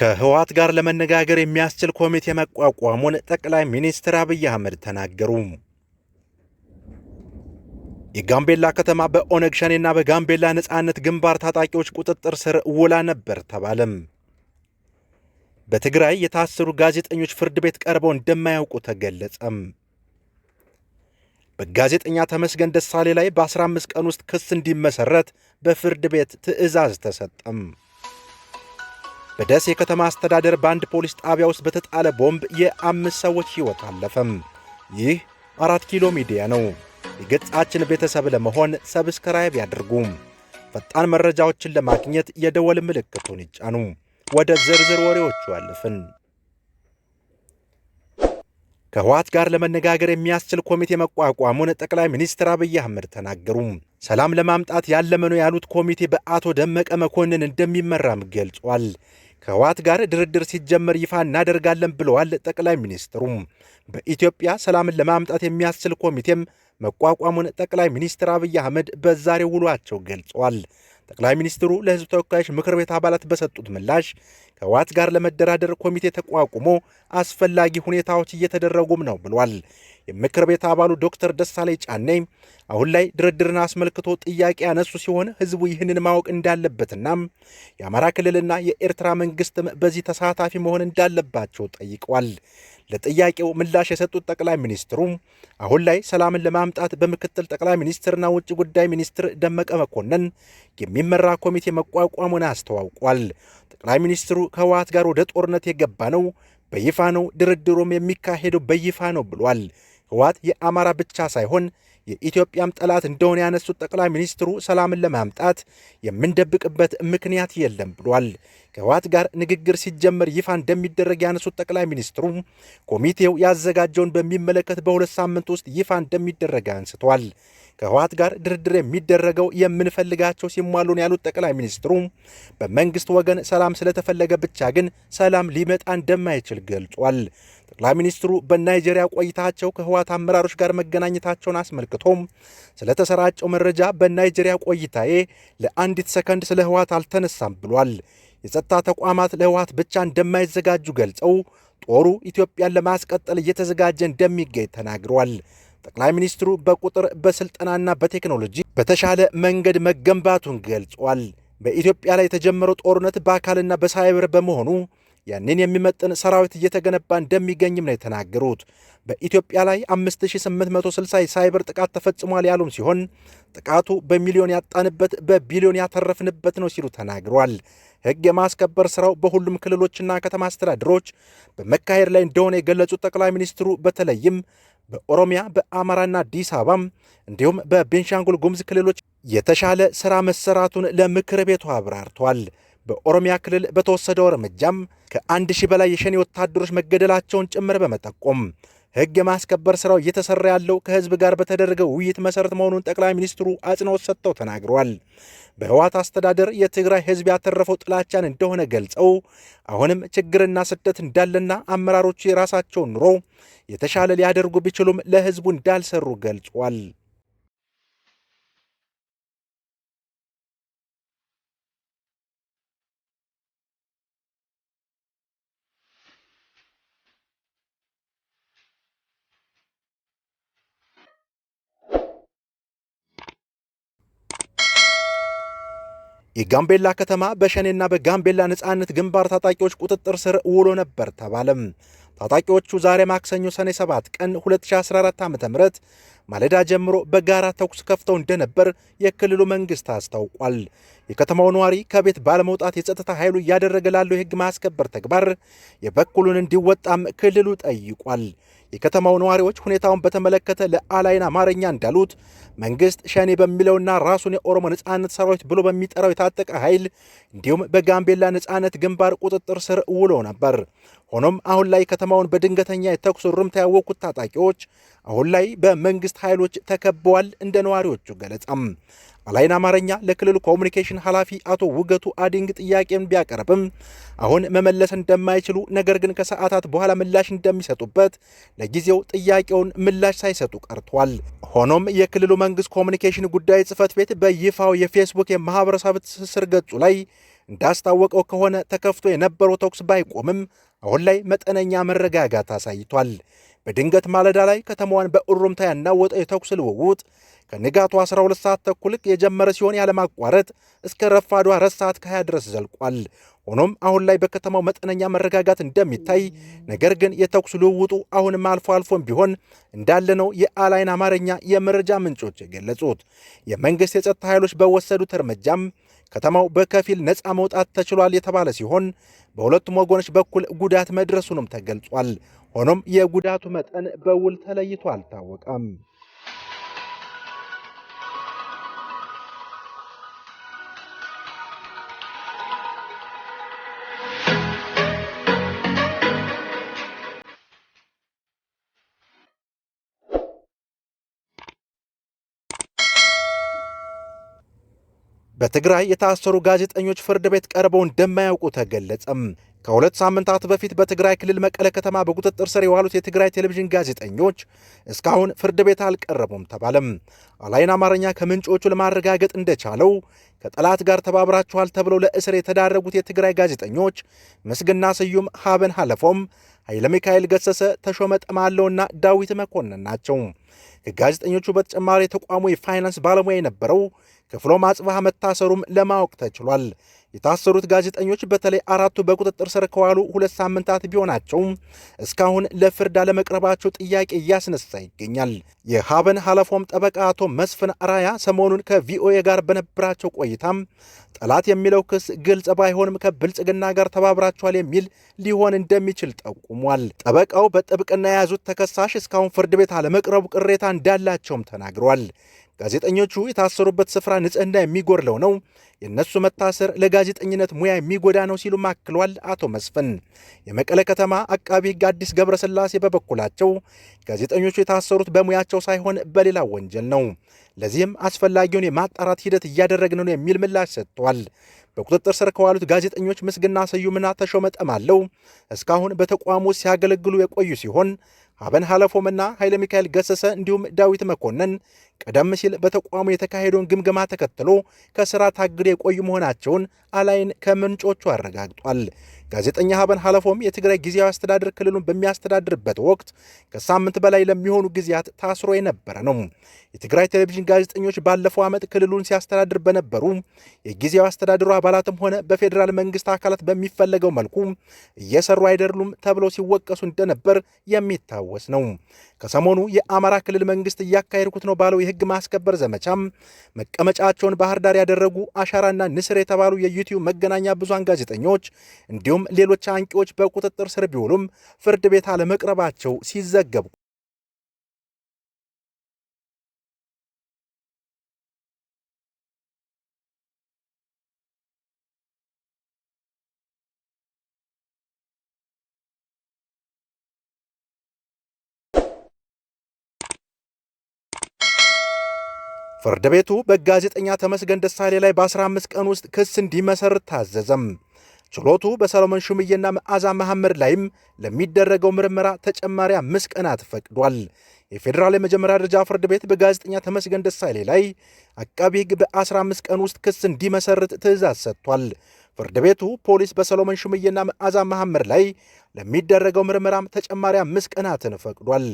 ከህወሓት ጋር ለመነጋገር የሚያስችል ኮሚቴ መቋቋሙን ጠቅላይ ሚኒስትር አብይ አህመድ ተናገሩ። የጋምቤላ ከተማ በኦነግ ሸኔና በጋምቤላ ነጻነት ግንባር ታጣቂዎች ቁጥጥር ስር ውላ ነበር ተባለም። በትግራይ የታሰሩ ጋዜጠኞች ፍርድ ቤት ቀርበው እንደማያውቁ ተገለጸም። በጋዜጠኛ ተመስገን ደሳሌ ላይ በ15 ቀን ውስጥ ክስ እንዲመሰረት በፍርድ ቤት ትዕዛዝ ተሰጠም። በደሴ ከተማ አስተዳደር በአንድ ፖሊስ ጣቢያ ውስጥ በተጣለ ቦምብ የ5 ሰዎች ሕይወት አለፈም። ይህ 4 ኪሎ ሚዲያ ነው። የገጻችን ቤተሰብ ለመሆን ሰብስክራይብ ያድርጉ። ፈጣን መረጃዎችን ለማግኘት የደወል ምልክቱን ይጫኑ። ወደ ዝርዝር ወሬዎቹ አለፍን። ከህወሓት ጋር ለመነጋገር የሚያስችል ኮሚቴ መቋቋሙን ጠቅላይ ሚኒስትር አብይ አህመድ ተናገሩ። ሰላም ለማምጣት ያለመ ነው ያሉት ኮሚቴ በአቶ ደመቀ መኮንን እንደሚመራም ገልጿል። ከህወሓት ጋር ድርድር ሲጀመር ይፋ እናደርጋለን ብለዋል ጠቅላይ ሚኒስትሩ። በኢትዮጵያ ሰላምን ለማምጣት የሚያስችል ኮሚቴም መቋቋሙን ጠቅላይ ሚኒስትር አብይ አህመድ በዛሬው ውሏቸው ገልጸዋል። ጠቅላይ ሚኒስትሩ ለህዝብ ተወካዮች ምክር ቤት አባላት በሰጡት ምላሽ ከህወሓት ጋር ለመደራደር ኮሚቴ ተቋቁሞ አስፈላጊ ሁኔታዎች እየተደረጉም ነው ብሏል። የምክር ቤት አባሉ ዶክተር ደሳለኝ ጫኔ አሁን ላይ ድርድርን አስመልክቶ ጥያቄ ያነሱ ሲሆን ህዝቡ ይህንን ማወቅ እንዳለበትና የአማራ ክልልና የኤርትራ መንግስትም በዚህ ተሳታፊ መሆን እንዳለባቸው ጠይቀዋል። ለጥያቄው ምላሽ የሰጡት ጠቅላይ ሚኒስትሩ አሁን ላይ ሰላምን ለማምጣት በምክትል ጠቅላይ ሚኒስትርና ውጭ ጉዳይ ሚኒስትር ደመቀ መኮንን የሚመራ ኮሚቴ መቋቋሙን አስተዋውቋል። ጠቅላይ ሚኒስትሩ ከህወሓት ጋር ወደ ጦርነት የገባ ነው በይፋ ነው፣ ድርድሩም የሚካሄደው በይፋ ነው ብሏል። ህወሓት የአማራ ብቻ ሳይሆን የኢትዮጵያም ጠላት እንደሆነ ያነሱት ጠቅላይ ሚኒስትሩ ሰላምን ለማምጣት የምንደብቅበት ምክንያት የለም ብሏል። ከህወሓት ጋር ንግግር ሲጀመር ይፋ እንደሚደረግ ያነሱት ጠቅላይ ሚኒስትሩ ኮሚቴው ያዘጋጀውን በሚመለከት በ2 ሳምንት ውስጥ ይፋ እንደሚደረግ አንስተዋል። ከህወሓት ጋር ድርድር የሚደረገው የምንፈልጋቸው ሲሟሉን ያሉት ጠቅላይ ሚኒስትሩ በመንግስት ወገን ሰላም ስለተፈለገ ብቻ ግን ሰላም ሊመጣ እንደማይችል ገልጿል። ጠቅላይ ሚኒስትሩ በናይጄሪያ ቆይታቸው ከህወሓት አመራሮች ጋር መገናኘታቸውን አስመልክቶም ስለተሰራጨው መረጃ በናይጄሪያ ቆይታዬ ለአንዲት ሰከንድ ስለ ህወሓት አልተነሳም ብሏል። የጸጥታ ተቋማት ለህወሓት ብቻ እንደማይዘጋጁ ገልጸው ጦሩ ኢትዮጵያን ለማስቀጠል እየተዘጋጀ እንደሚገኝ ተናግረዋል። ጠቅላይ ሚኒስትሩ በቁጥር በስልጠናና በቴክኖሎጂ በተሻለ መንገድ መገንባቱን ገልጿል። በኢትዮጵያ ላይ የተጀመረው ጦርነት በአካልና በሳይበር በመሆኑ ያንን የሚመጥን ሰራዊት እየተገነባ እንደሚገኝም ነው የተናገሩት። በኢትዮጵያ ላይ 5860 የሳይበር ጥቃት ተፈጽሟል ያሉም ሲሆን ጥቃቱ በሚሊዮን ያጣንበት በቢሊዮን ያተረፍንበት ነው ሲሉ ተናግረዋል። ህግ የማስከበር ስራው በሁሉም ክልሎችና ከተማ አስተዳደሮች በመካሄድ ላይ እንደሆነ የገለጹት ጠቅላይ ሚኒስትሩ በተለይም በኦሮሚያ በአማራና አዲስ አበባ እንዲሁም በቤንሻንጉል ጉሙዝ ክልሎች የተሻለ ስራ መሰራቱን ለምክር ቤቱ አብራርቷል። በኦሮሚያ ክልል በተወሰደው እርምጃም ከ1000 በላይ የሸኔ ወታደሮች መገደላቸውን ጭምር በመጠቆም ህግ የማስከበር ስራው እየተሰራ ያለው ከህዝብ ጋር በተደረገው ውይይት መሰረት መሆኑን ጠቅላይ ሚኒስትሩ አጽንኦት ሰጥተው ተናግረዋል። በህወሓት አስተዳደር የትግራይ ህዝብ ያተረፈው ጥላቻን እንደሆነ ገልጸው አሁንም ችግርና ስደት እንዳለና አመራሮቹ የራሳቸውን ኑሮ የተሻለ ሊያደርጉ ቢችሉም ለህዝቡ እንዳልሰሩ ገልጿል። የጋምቤላ ከተማ በሸኔና በጋምቤላ ነጻነት ግንባር ታጣቂዎች ቁጥጥር ስር ውሎ ነበር ተባለም። ታጣቂዎቹ ዛሬ ማክሰኞ ሰኔ 7 ቀን 2014 ዓ.ም ማለዳ ጀምሮ በጋራ ተኩስ ከፍተው እንደነበር የክልሉ መንግስት አስታውቋል። የከተማው ነዋሪ ከቤት ባለመውጣት የጸጥታ ኃይሉ እያደረገ ላለው የህግ ማስከበር ተግባር የበኩሉን እንዲወጣም ክልሉ ጠይቋል። የከተማው ነዋሪዎች ሁኔታውን በተመለከተ ለአላይን አማርኛ እንዳሉት መንግስት ሸኔ በሚለውና ራሱን የኦሮሞ ነጻነት ሰራዊት ብሎ በሚጠራው የታጠቀ ኃይል እንዲሁም በጋምቤላ ነጻነት ግንባር ቁጥጥር ስር ውሎ ነበር። ሆኖም አሁን ላይ ከተማውን በድንገተኛ የተኩስ ርምታ ያወቁት ታጣቂዎች አሁን ላይ በመንግስት ኃይሎች ተከበዋል። እንደ ነዋሪዎቹ ገለጻም አላይን አማርኛ ለክልሉ ኮሙኒኬሽን ኃላፊ አቶ ውገቱ አዲንግ ጥያቄን ቢያቀርብም አሁን መመለስ እንደማይችሉ ነገር ግን ከሰዓታት በኋላ ምላሽ እንደሚሰጡበት ለጊዜው ጥያቄውን ምላሽ ሳይሰጡ ቀርቷል። ሆኖም የክልሉ መንግስት ኮሙኒኬሽን ጉዳይ ጽህፈት ቤት በይፋው የፌስቡክ የማህበረሰብ ትስስር ገጹ ላይ እንዳስታወቀው ከሆነ ተከፍቶ የነበረው ተኩስ ባይቆምም አሁን ላይ መጠነኛ መረጋጋት አሳይቷል። በድንገት ማለዳ ላይ ከተማዋን በእሩምታ ያናወጠው የተኩስ ልውውጥ ከንጋቱ 12 ሰዓት ተኩል የጀመረ ሲሆን ያለማቋረጥ እስከ ረፋዱ 4 ሰዓት ከ20 ድረስ ዘልቋል። ሆኖም አሁን ላይ በከተማው መጠነኛ መረጋጋት እንደሚታይ፣ ነገር ግን የተኩስ ልውውጡ አሁንም አልፎ አልፎም ቢሆን እንዳለ ነው የአላይን አማርኛ የመረጃ ምንጮች የገለጹት። የመንግስት የጸጥታ ኃይሎች በወሰዱት እርምጃም ከተማው በከፊል ነፃ መውጣት ተችሏል የተባለ ሲሆን በሁለቱም ወገኖች በኩል ጉዳት መድረሱንም ተገልጿል። ሆኖም የጉዳቱ መጠን በውል ተለይቶ አልታወቀም። በትግራይ የታሰሩ ጋዜጠኞች ፍርድ ቤት ቀርበው እንደማያውቁ ተገለጸም። ከሁለት ሳምንታት በፊት በትግራይ ክልል መቀለ ከተማ በቁጥጥር ስር የዋሉት የትግራይ ቴሌቪዥን ጋዜጠኞች እስካሁን ፍርድ ቤት አልቀረቡም ተባለም። አላይን አማርኛ ከምንጮቹ ለማረጋገጥ እንደቻለው ከጠላት ጋር ተባብራችኋል ተብለው ለእስር የተዳረጉት የትግራይ ጋዜጠኞች ምስግና ስዩም፣ ሀበን ሀለፎም፣ ኃይለ ሚካኤል ገሰሰ፣ ተሾመ ጠማለውና ዳዊት መኮንን ናቸው። ከጋዜጠኞቹ በተጨማሪ የተቋሙ የፋይናንስ ባለሙያ የነበረው ክፍሎም አጽባህ መታሰሩም ለማወቅ ተችሏል። የታሰሩት ጋዜጠኞች በተለይ አራቱ በቁጥጥር ስር ከዋሉ 2 ሳምንታት ቢሆናቸውም እስካሁን ለፍርድ አለመቅረባቸው ጥያቄ እያስነሳ ይገኛል። የሀበን ሀለፎም ጠበቃ አቶ መስፍን አራያ ሰሞኑን ከቪኦኤ ጋር በነበራቸው ቆይታም ጠላት የሚለው ክስ ግልጽ ባይሆንም ከብልጽግና ጋር ተባብራቸዋል የሚል ሊሆን እንደሚችል ጠቁሟል። ጠበቃው በጥብቅና የያዙት ተከሳሽ እስካሁን ፍርድ ቤት አለመቅረቡ ቅሬታ እንዳላቸውም ተናግረዋል። ጋዜጠኞቹ የታሰሩበት ስፍራ ንጽህና የሚጎድለው ነው፣ የእነሱ መታሰር ለጋዜጠኝነት ሙያ የሚጎዳ ነው ሲሉም አክሏል። አቶ መስፍን የመቀለ ከተማ አቃቢ ሕግ አዲስ ገብረስላሴ በበኩላቸው ጋዜጠኞቹ የታሰሩት በሙያቸው ሳይሆን በሌላ ወንጀል ነው፣ ለዚህም አስፈላጊውን የማጣራት ሂደት እያደረግን ነው የሚል ምላሽ ሰጥቷል። በቁጥጥር ስር ከዋሉት ጋዜጠኞች ምስግና ስዩምና ተሾመ ጠማለው እስካሁን በተቋሙ ሲያገለግሉ የቆዩ ሲሆን ሀበን ሀለፎምና ኃይለ ሚካኤል ገሰሰ እንዲሁም ዳዊት መኮንን ቀደም ሲል በተቋሙ የተካሄደውን ግምገማ ተከትሎ ከስራ ታግደው የቆዩ መሆናቸውን አላይን ከምንጮቹ አረጋግጧል። ጋዜጠኛ ሀበን ሀለፎም የትግራይ ጊዜያዊ አስተዳደር ክልሉን በሚያስተዳድርበት ወቅት ከሳምንት በላይ ለሚሆኑ ጊዜያት ታስሮ የነበረ ነው። የትግራይ ቴሌቪዥን ጋዜጠኞች ባለፈው ዓመት ክልሉን ሲያስተዳድር በነበሩ የጊዜያዊ አስተዳደሩ አባላትም ሆነ በፌዴራል መንግስት አካላት በሚፈለገው መልኩ እየሰሩ አይደሉም ተብለው ሲወቀሱ እንደነበር የሚታወስ ነው። ከሰሞኑ የአማራ ክልል መንግስት እያካሄድኩት ነው ባለው የህግ ማስከበር ዘመቻም መቀመጫቸውን ባህር ዳር ያደረጉ አሻራና ንስር የተባሉ የዩቲዩብ መገናኛ ብዙሃን ጋዜጠኞች እንዲሁም ሌሎች አንቂዎች በቁጥጥር ስር ቢውሉም ፍርድ ቤት አለመቅረባቸው ሲዘገቡ ፍርድ ቤቱ በጋዜጠኛ ተመስገን ደሳሌ ላይ በ15 ቀን ውስጥ ክስ እንዲመሰርት ታዘዘም። ችሎቱ በሰሎሞን ሹምዬና መዓዛ መሐመድ ላይም ለሚደረገው ምርመራ ተጨማሪ 5 ቀናት ፈቅዷል። የፌዴራል የመጀመሪያ ደረጃ ፍርድ ቤት በጋዜጠኛ ተመስገን ደሳሌ ላይ አቃቢ ሕግ በ15 ቀን ውስጥ ክስ እንዲመሰርት ትዕዛዝ ሰጥቷል። ፍርድ ቤቱ ፖሊስ በሰሎሞን ሹምዬና መዓዛ መሐመድ ላይ ለሚደረገው ምርመራም ተጨማሪ 5 ቀናትን ፈቅዷል።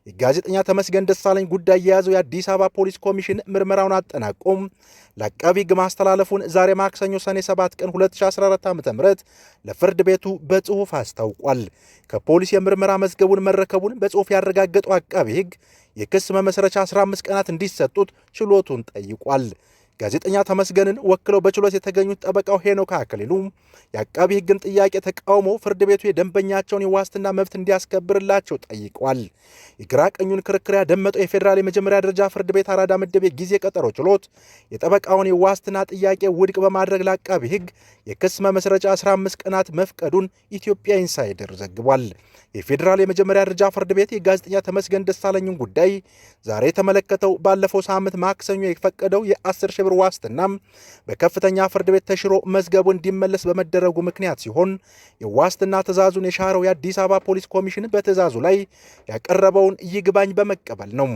የጋዜጠኛ ተመስገን ደሳለኝ ጉዳይ የያዘው የአዲስ አበባ ፖሊስ ኮሚሽን ምርመራውን አጠናቆም ለአቃቢ ሕግ ማስተላለፉን ዛሬ ማክሰኞ ሰኔ 7 ቀን 2014 ዓ.ም ለፍርድ ቤቱ በጽሑፍ አስታውቋል። ከፖሊስ የምርመራ መዝገቡን መረከቡን በጽሑፍ ያረጋገጠው አቃቢ ሕግ የክስ መመስረቻ 15 ቀናት እንዲሰጡት ችሎቱን ጠይቋል። ጋዜጠኛ ተመስገንን ወክለው በችሎት የተገኙት ጠበቃው ሄኖክ አክሊሉ የአቃቢ ሕግን ጥያቄ ተቃውሞ ፍርድ ቤቱ የደንበኛቸውን የዋስትና መብት እንዲያስከብርላቸው ጠይቀዋል። የግራ ቀኙን ክርክር ያደመጠው የፌዴራል የመጀመሪያ ደረጃ ፍርድ ቤት አራዳ ምድብ የጊዜ ቀጠሮ ችሎት የጠበቃውን የዋስትና ጥያቄ ውድቅ በማድረግ ለአቃቢ ሕግ የክስ መመስረቻ 15 ቀናት መፍቀዱን ኢትዮጵያ ኢንሳይደር ዘግቧል። የፌዴራል የመጀመሪያ ደረጃ ፍርድ ቤት የጋዜጠኛ ተመስገን ደሳለኝን ጉዳይ ዛሬ የተመለከተው ባለፈው ሳምንት ማክሰኞ የፈቀደው የ10 ሺህ ብር ዋስትና በከፍተኛ ፍርድ ቤት ተሽሮ መዝገቡ እንዲመለስ በመደረጉ ምክንያት ሲሆን የዋስትና ትዕዛዙን የሻረው የአዲስ አበባ ፖሊስ ኮሚሽን በትዕዛዙ ላይ ያቀረበውን ይግባኝ በመቀበል ነው።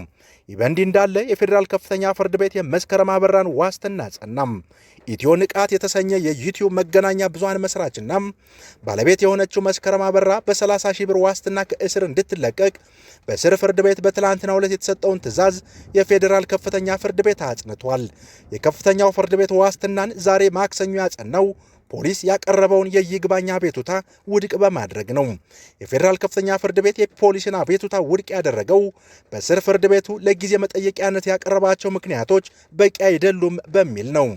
ይህ በእንዲህ እንዳለ የፌዴራል ከፍተኛ ፍርድ ቤት የመስከረም አበራን ዋስትና ጸናም። ኢትዮ ንቃት የተሰኘ የዩቲዩብ መገናኛ ብዙሃን መስራችና ባለቤት የሆነችው መስከረም አበራ በ30 ሺህ ብር ዋስትና ከእስር እንድትለቀቅ በስር ፍርድ ቤት በትላንትናው ዕለት የተሰጠውን ትዕዛዝ የፌዴራል ከፍተኛ ፍርድ ቤት አጽንቷል። የከፍተኛው ፍርድ ቤት ዋስትናን ዛሬ ማክሰኞ ያጸናው ፖሊስ ያቀረበውን የይግባኝ አቤቱታ ውድቅ በማድረግ ነው። የፌዴራል ከፍተኛ ፍርድ ቤት የፖሊስን አቤቱታ ውድቅ ያደረገው በስር ፍርድ ቤቱ ለጊዜ መጠየቂያነት ያቀረባቸው ምክንያቶች በቂ አይደሉም በሚል ነው።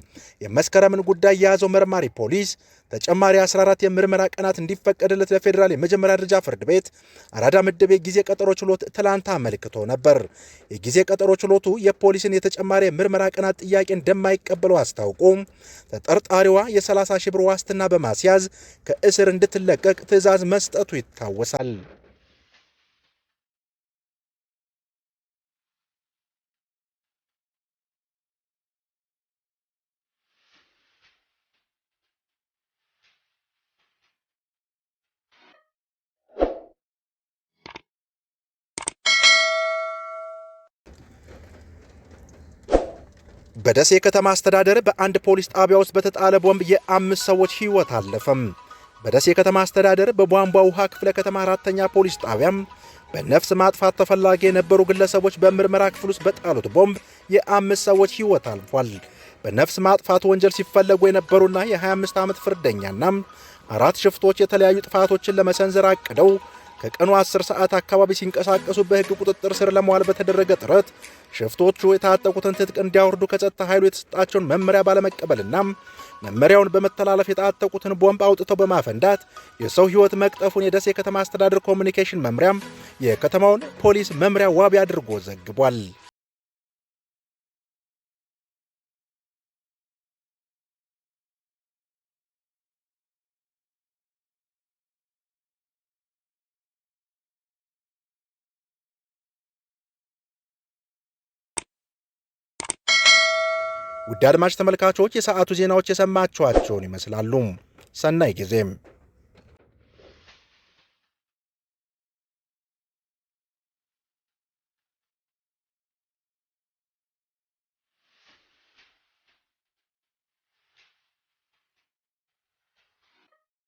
የመስከረምን ጉዳይ የያዘው መርማሪ ፖሊስ ተጨማሪ 14 የምርመራ ቀናት እንዲፈቀድለት ለፌዴራል የመጀመሪያ ደረጃ ፍርድ ቤት አራዳ ምድብ የጊዜ ቀጠሮ ችሎት ትላንት አመልክቶ ነበር። የጊዜ ቀጠሮ ችሎቱ የፖሊስን የተጨማሪ የምርመራ ቀናት ጥያቄ እንደማይቀበለው አስታውቆ ተጠርጣሪዋ የ30 ሺህ ብር ዋስትና በማስያዝ ከእስር እንድትለቀቅ ትዕዛዝ መስጠቱ ይታወሳል። በደሴ ከተማ አስተዳደር በአንድ ፖሊስ ጣቢያ ውስጥ በተጣለ ቦምብ የ5 ሰዎች ሕይወት አለፈም። በደሴ ከተማ አስተዳደር በቧንቧ ውሃ ክፍለ ከተማ 4ኛ ፖሊስ ጣቢያም በነፍስ ማጥፋት ተፈላጊ የነበሩ ግለሰቦች በምርመራ ክፍል ውስጥ በጣሉት ቦምብ የ5 ሰዎች ሕይወት አልፏል። በነፍስ ማጥፋት ወንጀል ሲፈለጉ የነበሩና የ25 ዓመት ፍርደኛና 4 ሽፍቶች የተለያዩ ጥፋቶችን ለመሰንዘር አቅደው ከቀኑ 10 ሰዓት አካባቢ ሲንቀሳቀሱ በሕግ ቁጥጥር ስር ለመዋል በተደረገ ጥረት ሽፍቶቹ የታጠቁትን ትጥቅ እንዲያወርዱ ከጸጥታ ኃይሉ የተሰጣቸውን መመሪያ ባለመቀበልና መመሪያውን በመተላለፍ የታጠቁትን ቦምብ አውጥተው በማፈንዳት የሰው ሕይወት መቅጠፉን የደሴ ከተማ አስተዳደር ኮሚኒኬሽን መምሪያም የከተማውን ፖሊስ መምሪያ ዋቢ አድርጎ ዘግቧል። ውድ አድማጭ ተመልካቾች የሰዓቱ ዜናዎች የሰማችኋቸውን ይመስላሉ። ሰናይ ጊዜም